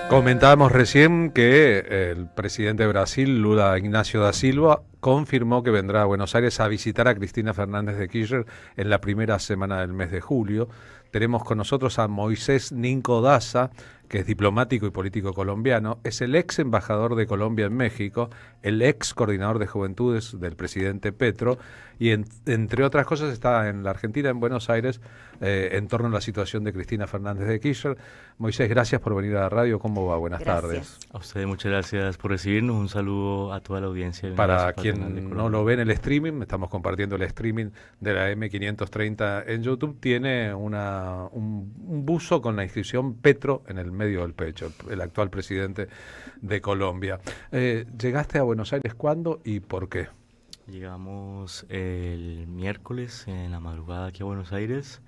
Comentábamos recién que el presidente de Brasil, Lula Ignacio da Silva, confirmó que vendrá a Buenos Aires a visitar a Cristina Fernández de Kirchner en la primera semana del mes de julio. Tenemos con nosotros a Moisés Ninco Daza, que es diplomático y político colombiano, es el ex embajador de Colombia en México, el ex coordinador de juventudes del presidente Petro, y entre otras cosas está en la Argentina, en Buenos Aires, en torno a la situación de Cristina Fernández de Kirchner. Moisés, gracias por venir a la radio. ¿Cómo va? Buenas tardes. A ustedes muchas gracias por recibirnos. Un saludo a toda la audiencia. Para quien no lo ve en el streaming, estamos compartiendo el streaming de la M530 en YouTube. Tiene un buzo con la inscripción Petro en el medio del pecho, el actual presidente de Colombia. ¿Llegaste a Buenos Aires cuándo y por qué? Llegamos el miércoles en la madrugada aquí a Buenos Aires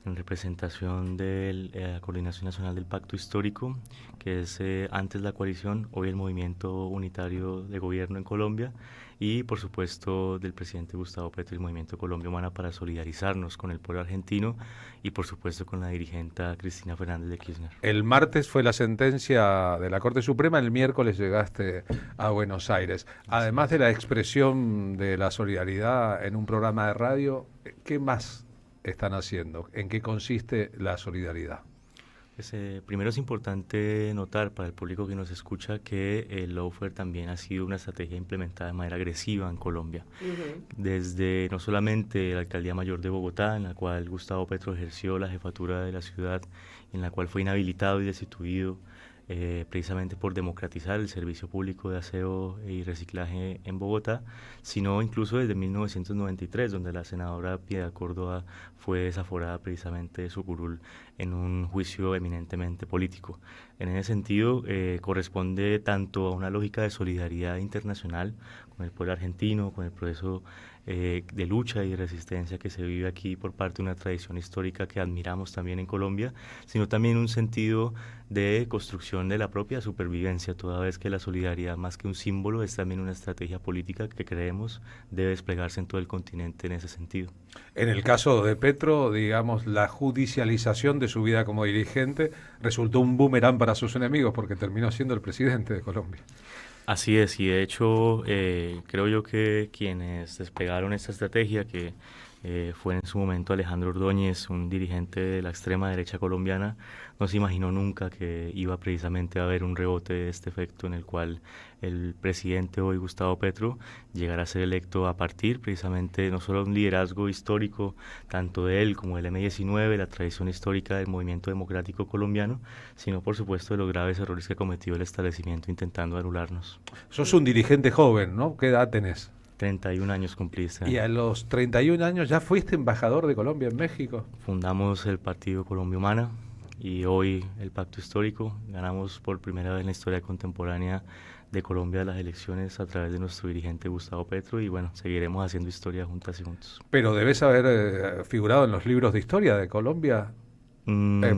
en representación de la Coordinación Nacional del Pacto Histórico, que es antes la coalición, hoy el Movimiento Unitario de Gobierno en Colombia, y por supuesto del presidente Gustavo Petro y el Movimiento Colombia Humana, para solidarizarnos con el pueblo argentino y por supuesto con la dirigente Cristina Fernández de Kirchner. El martes fue la sentencia de la Corte Suprema, el miércoles llegaste a Buenos Aires. Además de la expresión de la solidaridad en un programa de radio, ¿qué más están haciendo? ¿En qué consiste la solidaridad? Pues, primero es importante notar para el público que nos escucha que el lawfare también ha sido una estrategia implementada de manera agresiva en Colombia. Desde no solamente la Alcaldía Mayor de Bogotá, en la cual Gustavo Petro ejerció la jefatura de la ciudad, en la cual fue inhabilitado y destituido precisamente por democratizar el servicio público de aseo y reciclaje en Bogotá, sino incluso desde 1993, donde la senadora Piedad Córdoba fue desaforada precisamente de su curul en un juicio eminentemente político. En ese sentido, corresponde tanto a una lógica de solidaridad internacional con el pueblo argentino, con el proceso de lucha y resistencia que se vive aquí por parte de una tradición histórica que admiramos también en Colombia, sino también un sentido de construcción de la propia supervivencia, toda vez que la solidaridad, más que un símbolo, es también una estrategia política que creemos debe desplegarse en todo el continente en ese sentido. En el caso de Petro, digamos, la judicialización de su vida como dirigente resultó un boomerang para sus enemigos porque terminó siendo el presidente de Colombia. Así es, y de hecho creo yo que quienes desplegaron esta estrategia, que fue en su momento Alejandro Ordóñez, un dirigente de la extrema derecha colombiana, no se imaginó nunca que iba precisamente a haber un rebote de este efecto en el cual el presidente hoy, Gustavo Petro, llegará a ser electo a partir precisamente no solo de un liderazgo histórico, tanto de él como del M-19, la tradición histórica del movimiento democrático colombiano, sino por supuesto de los graves errores que cometió el establecimiento intentando anularnos. Sos un dirigente joven, ¿no? ¿Qué edad tenés? 31 años cumpliste. Y a los 31 años ya fuiste embajador de Colombia en México. Fundamos el Partido Colombia Humana y hoy el Pacto Histórico. Ganamos por primera vez en la historia contemporánea de Colombia las elecciones a través de nuestro dirigente Gustavo Petro, y bueno, seguiremos haciendo historia juntas y juntos. Pero debes haber figurado en los libros de historia de Colombia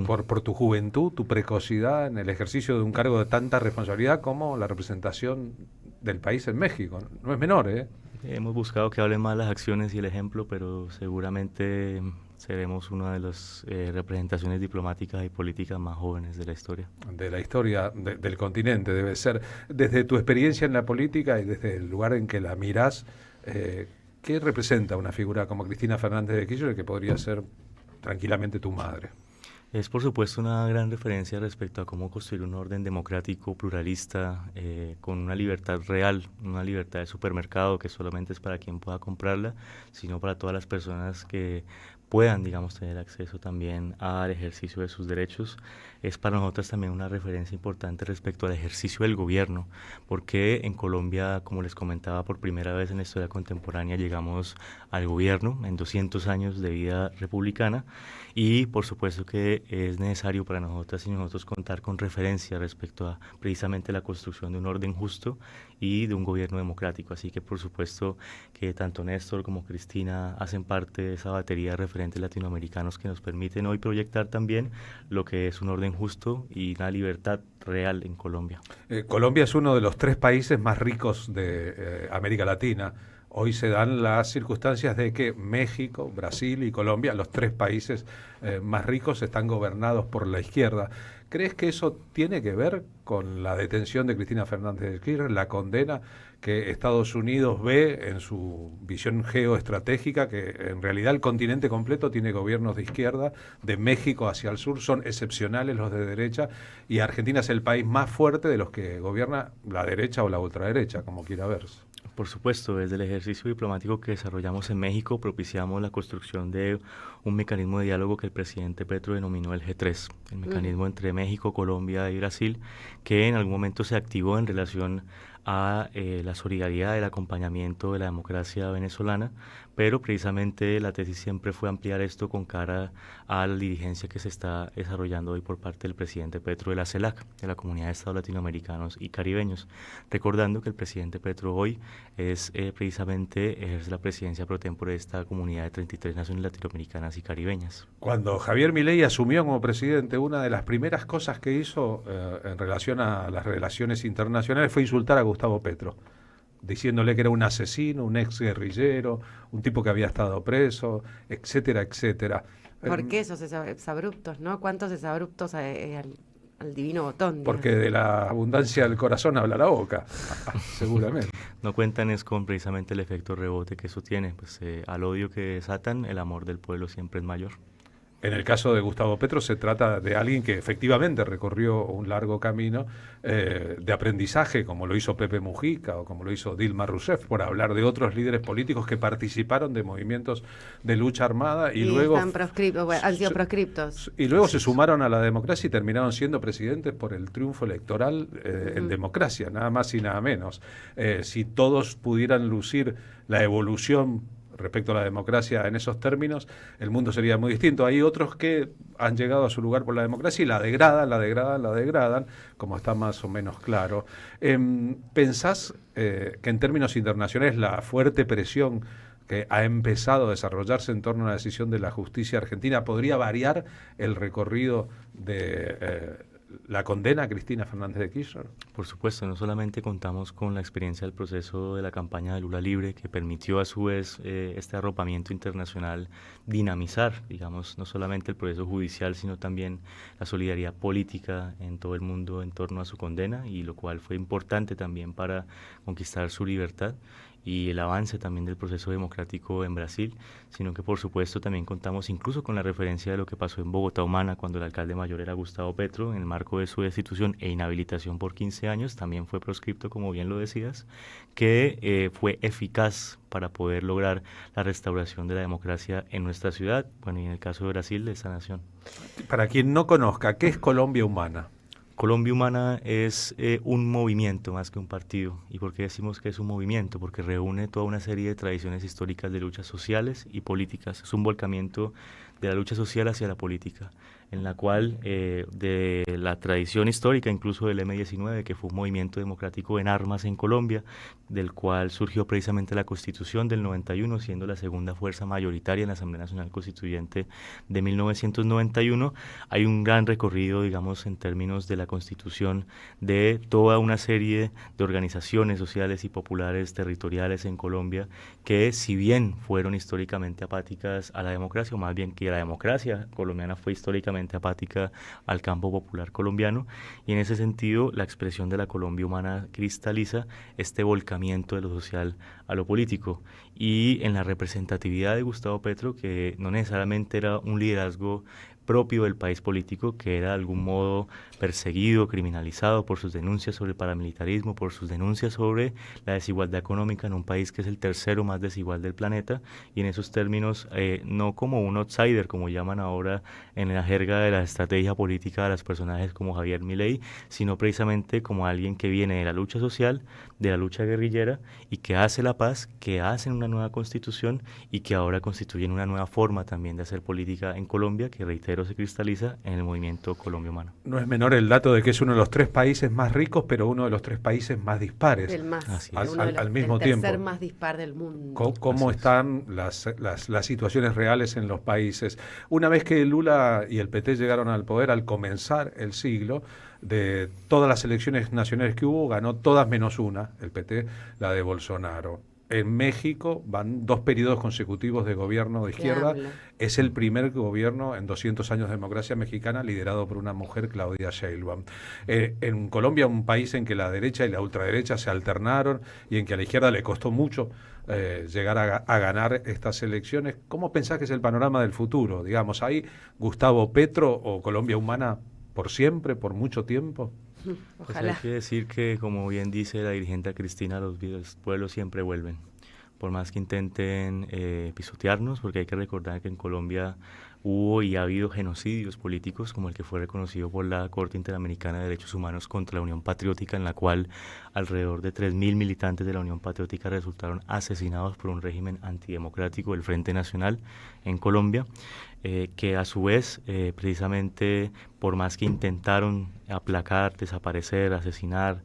por tu juventud, tu precocidad en el ejercicio de un cargo de tanta responsabilidad como la representación del país en México. No es menor, ¿eh? Hemos buscado que hablen más las acciones y el ejemplo, pero seguramente seremos una de las representaciones diplomáticas y políticas más jóvenes de la historia. De la historia del continente, debe ser. Desde tu experiencia en la política y desde el lugar en que la mirás, ¿qué representa una figura como Cristina Fernández de Kirchner, que podría ser tranquilamente tu madre? Es por supuesto una gran referencia respecto a cómo construir un orden democrático, pluralista, con una libertad real, una libertad de supermercado que solamente es para quien pueda comprarla, sino para todas las personas que puedan, digamos, tener acceso también al ejercicio de sus derechos. Es para nosotros también una referencia importante respecto al ejercicio del gobierno, porque en Colombia, como les comentaba, por primera vez en la historia contemporánea llegamos al gobierno en 200 años de vida republicana, y por supuesto que es necesario para nosotras y nosotros contar con referencia respecto a precisamente la construcción de un orden justo y de un gobierno democrático. Así que por supuesto que tanto Néstor como Cristina hacen parte de esa batería de referentes latinoamericanos que nos permiten hoy proyectar también lo que es un orden justo y una libertad real en Colombia. Colombia es uno de los 3 países más ricos de América Latina. hoy se dan las circunstancias de que México, Brasil y Colombia, los tres países más ricos, están gobernados por la izquierda. ¿Crees que eso tiene que ver con la detención de Cristina Fernández de Kirchner, la condena que Estados Unidos ve en su visión geoestratégica, que en realidad el continente completo tiene gobiernos de izquierda, de México hacia el sur son excepcionales los de derecha, y Argentina es el país más fuerte de los que gobierna la derecha o la ultraderecha, como quiera verse? Por supuesto, desde el ejercicio diplomático que desarrollamos en México propiciamos la construcción de un mecanismo de diálogo que el presidente Petro denominó el G3, el mecanismo entre México, Colombia y Brasil, que en algún momento se activó en relación a la solidaridad, el acompañamiento de la democracia venezolana, pero precisamente la tesis siempre fue ampliar esto con cara a la dirigencia que se está desarrollando hoy por parte del presidente Petro de la CELAC, de la Comunidad de Estados Latinoamericanos y Caribeños, recordando que el presidente Petro hoy es precisamente ejerce la presidencia pro tempore de esta comunidad de 33 naciones latinoamericanas y caribeñas. Cuando Javier Milei asumió como presidente, una de las primeras cosas que hizo en relación a las relaciones internacionales fue insultar a Gustavo Petro, diciéndole que era un asesino, un ex guerrillero, un tipo que había estado preso, etcétera, etcétera. ¿Por qué esos exabruptos, no? ¿Cuántos exabruptos al divino botón? Porque de la abundancia del corazón habla la boca, seguramente. No cuentan es con precisamente el efecto rebote que eso tiene, pues al odio que desatan, el amor del pueblo siempre es mayor. En el caso de Gustavo Petro se trata de alguien que efectivamente recorrió un largo camino de aprendizaje, como lo hizo Pepe Mujica o como lo hizo Dilma Rousseff, por hablar de otros líderes políticos que participaron de movimientos de lucha armada y luego están proscriptos, bueno, han sido proscriptos. Y luego se sumaron a la democracia y terminaron siendo presidentes por el triunfo electoral en democracia, nada más y nada menos. Si todos pudieran lucir la evolución respecto a la democracia en esos términos, el mundo sería muy distinto. Hay otros que han llegado a su lugar por la democracia y la degradan, como está más o menos claro. ¿Pensás que en términos internacionales la fuerte presión que ha empezado a desarrollarse en torno a la decisión de la justicia argentina podría variar el recorrido de la condena a Cristina Fernández de Kirchner? Por supuesto, no solamente contamos con la experiencia del proceso de la campaña de Lula Libre, que permitió a su vez este arropamiento internacional dinamizar, digamos, no solamente el proceso judicial, sino también la solidaridad política en todo el mundo en torno a su condena, y lo cual fue importante también para conquistar su libertad y el avance también del proceso democrático en Brasil, sino que por supuesto también contamos incluso con la referencia de lo que pasó en Bogotá Humana cuando el alcalde mayor era Gustavo Petro, en el marco de su destitución e inhabilitación por 15 años, también fue proscripto, como bien lo decías, que fue eficaz para poder lograr la restauración de la democracia en nuestra ciudad, bueno, y en el caso de Brasil, de esta nación. Para quien no conozca, ¿qué es Colombia Humana? Colombia Humana es un movimiento más que un partido. ¿Y por qué decimos que es un movimiento? Porque reúne toda una serie de tradiciones históricas de luchas sociales y políticas. Es un volcamiento de la lucha social hacia la política, en la cual de la tradición histórica incluso del M-19, que fue un movimiento democrático en armas en Colombia, del cual surgió precisamente la Constitución del 91, siendo la segunda fuerza mayoritaria en la Asamblea Nacional Constituyente de 1991. Hay un gran recorrido, digamos, en términos de la Constitución, de toda una serie de organizaciones sociales y populares territoriales en Colombia que, si bien fueron históricamente apáticas a la democracia, o más bien que la democracia colombiana fue históricamente apática al campo popular colombiano, y en ese sentido la expresión de la Colombia Humana cristaliza este volcamiento de lo social a lo político, y en la representatividad de Gustavo Petro, que no necesariamente era un liderazgo propio del país político, que era de algún modo perseguido, criminalizado por sus denuncias sobre el paramilitarismo, por sus denuncias sobre la desigualdad económica en un país que es el tercero más desigual del planeta, y en esos términos no como un outsider, como llaman ahora en la jerga de la estrategia política de los personajes como Javier Milei, sino precisamente como alguien que viene de la lucha social, de la lucha guerrillera, y que hace la paz, que hacen una nueva constitución y que ahora constituyen una nueva forma también de hacer política en Colombia, que reitero se cristaliza en el movimiento Colombia Humana. No es menor el dato de que es uno de los 3 países más ricos, pero uno de los 3 países más dispares. El más, al mismo tiempo. El tercer más dispar del mundo. ¿Cómo están las situaciones reales en los países? Una vez que Lula y el PT llegaron al poder, al comenzar el siglo, de todas las elecciones nacionales que hubo, ganó todas menos una, el PT, la de Bolsonaro. en México van 2 periodos consecutivos de gobierno de izquierda. Es el primer gobierno en 200 años de democracia mexicana liderado por una mujer, Claudia Sheinbaum. En Colombia, un país en que la derecha y la ultraderecha se alternaron y en que a la izquierda le costó mucho llegar a ganar estas elecciones. ¿Cómo pensás que es el panorama del futuro? Digamos, ¿hay Gustavo Petro o Colombia Humana por siempre, por mucho tiempo? Pues hay que decir que, como bien dice la dirigente Cristina, los pueblos siempre vuelven, por más que intenten pisotearnos, porque hay que recordar que en Colombia hubo y ha habido genocidios políticos, como el que fue reconocido por la Corte Interamericana de Derechos Humanos contra la Unión Patriótica, en la cual alrededor de 3.000 militantes de la Unión Patriótica resultaron asesinados por un régimen antidemocrático del Frente Nacional en Colombia, que a su vez, precisamente, por más que intentaron aplacar, desaparecer, asesinar,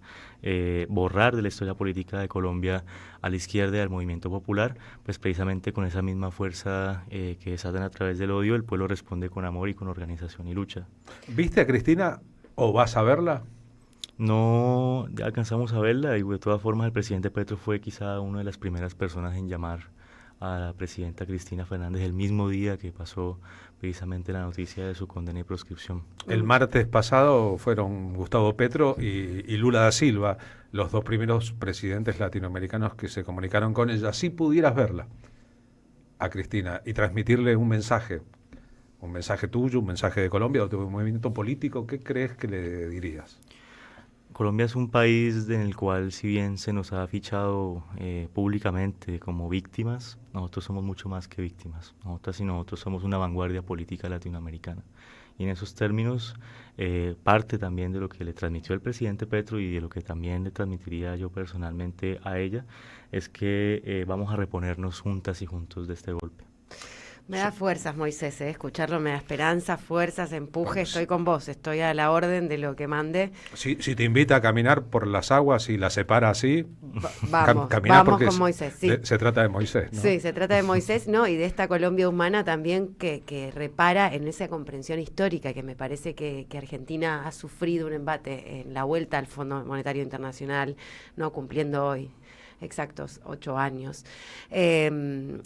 borrar de la historia política de Colombia a la izquierda y al movimiento popular, pues precisamente con esa misma fuerza que desatan a través del odio, el pueblo responde con amor y con organización y lucha. ¿Viste a Cristina o vas a verla? No alcanzamos a verla, y de todas formas el presidente Petro fue quizá una de las primeras personas en llamar a la presidenta Cristina Fernández el mismo día que pasó precisamente la noticia de su condena y proscripción. El martes pasado fueron Gustavo Petro y Lula da Silva, los 2 primeros presidentes latinoamericanos que se comunicaron con ella. Si pudieras verla a Cristina y transmitirle un mensaje tuyo, un mensaje de Colombia o de tu movimiento político, ¿qué crees que le dirías? Colombia es un país en el cual, si bien se nos ha fichado públicamente como víctimas, nosotros somos mucho más que víctimas. Nosotras y nosotros somos una vanguardia política latinoamericana. Y en esos términos, parte también de lo que le transmitió el presidente Petro y de lo que también le transmitiría yo personalmente a ella, es que vamos a reponernos juntas y juntos de este golpe. Me da fuerzas, Moisés, escucharlo me da esperanza, fuerzas, empuje, estoy con vos, estoy a la orden de lo que mande. Si te invita a caminar por las aguas y la separa así, vamos con Moisés, sí. Se trata de Moisés, ¿no? Sí, se trata de Moisés, ¿no? Y de esta Colombia humana también que repara en esa comprensión histórica que me parece que Argentina ha sufrido un embate en la vuelta al Fondo Monetario Internacional, no cumpliendo hoy exactos 8 años de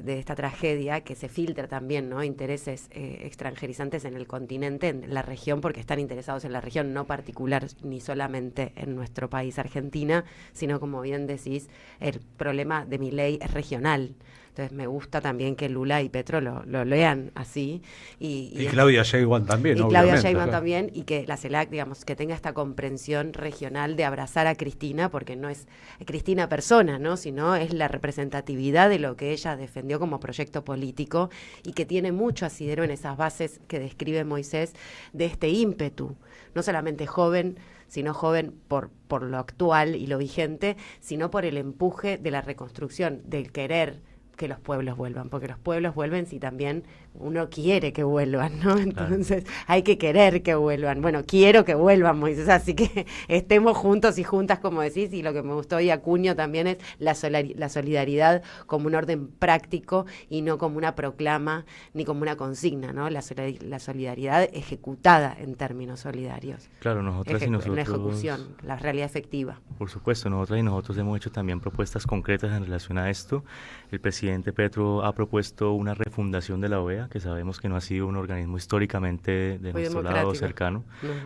esta tragedia que se filtra también, ¿no? Intereses extranjerizantes en el continente, en la región, porque están interesados en la región, no particular ni solamente en nuestro país, Argentina, sino, como bien decís, el problema de Milei es regional. Entonces me gusta también que Lula y Petro lo lean así. Y Claudia Sheinbaum también, y Claudia Sheinbaum también, y que la CELAC, digamos, que tenga esta comprensión regional de abrazar a Cristina, porque no es Cristina persona, ¿no? Sino es la representatividad de lo que ella defendió como proyecto político y que tiene mucho asidero en esas bases que describe Moisés de este ímpetu, no solamente joven, sino joven por lo actual y lo vigente, sino por el empuje de la reconstrucción, del querer que los pueblos vuelvan, porque los pueblos vuelven si también uno quiere que vuelvan, ¿no? Entonces hay que querer que vuelvan. Bueno, quiero que vuelvan, Moisés, así que estemos juntos y juntas, como decís, y lo que me gustó y acuño también es la solidaridad como un orden práctico y no como una proclama ni como una consigna, ¿no? La solidaridad ejecutada en términos solidarios. Claro, nosotras y nosotros... La ejecución, la realidad efectiva. Por supuesto, nosotras y nosotros hemos hecho también propuestas concretas en relación a esto. El presidente Petro ha propuesto una refundación de la OEA, que sabemos que no ha sido un organismo históricamente de nuestro lado cercano,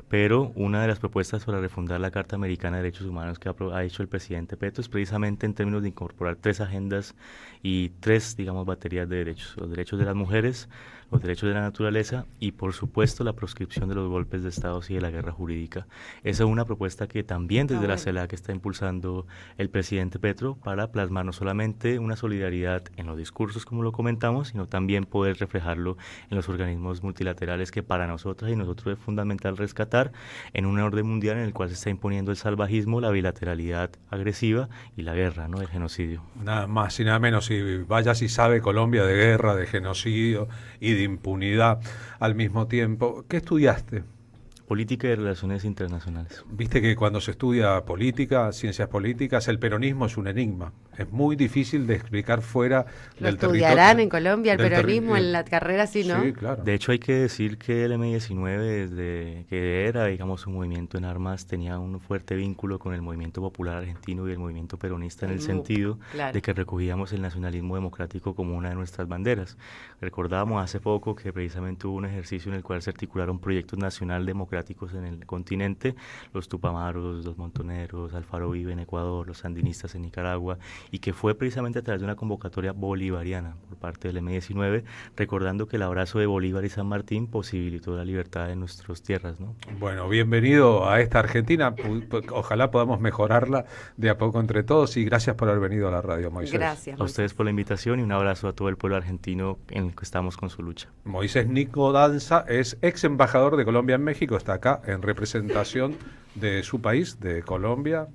pero una de las propuestas para refundar la Carta Americana de Derechos Humanos que ha hecho el presidente Petro es precisamente en términos de incorporar 3 agendas y 3, digamos, baterías de derechos: los derechos de las mujeres, los derechos de la naturaleza y, por supuesto, la proscripción de los golpes de Estado y de la guerra jurídica. Esa es una propuesta que también desde la CELAC está impulsando el presidente Petro para plasmar no solamente una solidaridad en los discursos, como lo comentamos, sino también poder reflejarlo en los organismos multilaterales que para nosotras y nosotros es fundamental rescatar en un orden mundial en el cual se está imponiendo el salvajismo, la bilateralidad agresiva y la guerra, ¿no? El genocidio. Nada más y nada menos, si vaya si sabe Colombia de guerra, de genocidio y de impunidad al mismo tiempo. ¿Qué estudiaste? Política y Relaciones Internacionales. Viste que cuando se estudia política, ciencias políticas, el peronismo es un enigma. Es muy difícil de explicar fuera ¿Lo del estudiarán territorio. en Colombia el peronismo en la carrera? Sí, ¿no? Sí, claro. De hecho, hay que decir que el M-19, desde que era, digamos, un movimiento en armas, tenía un fuerte vínculo con el movimiento popular argentino y el movimiento peronista en el sentido claro. de que recogíamos el nacionalismo democrático como una de nuestras banderas. Recordábamos hace poco que precisamente hubo un ejercicio en el cual se articularon proyectos nacional democráticos en el continente, los Tupamaros, los Montoneros, Alfaro Uribe en Ecuador, los sandinistas en Nicaragua, y que fue precisamente a través de una convocatoria bolivariana por parte del M-19, recordando que el abrazo de Bolívar y San Martín posibilitó la libertad de nuestras tierras, ¿no? Bueno, bienvenido a esta Argentina. Ojalá podamos mejorarla de a poco entre todos y gracias por haber venido a la radio, Moisés. Gracias, A ustedes por la invitación y un abrazo a todo el pueblo argentino en el que estamos con su lucha. Moisés Nico Danza es ex embajador de Colombia en México, está acá en representación de su país, de Colombia,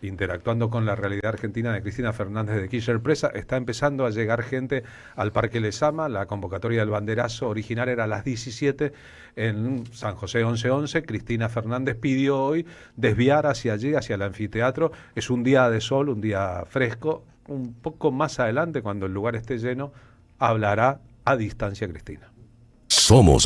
interactuando con la realidad argentina de Cristina Fernández de Kirchner presa. Está empezando a llegar gente al Parque Lezama. La convocatoria del banderazo original era a las 17 en San José 1111. Cristina Fernández pidió hoy desviar hacia allí, hacia el anfiteatro. Es un día de sol, un día fresco. Un poco más adelante, cuando el lugar esté lleno, hablará a distancia Cristina. Somos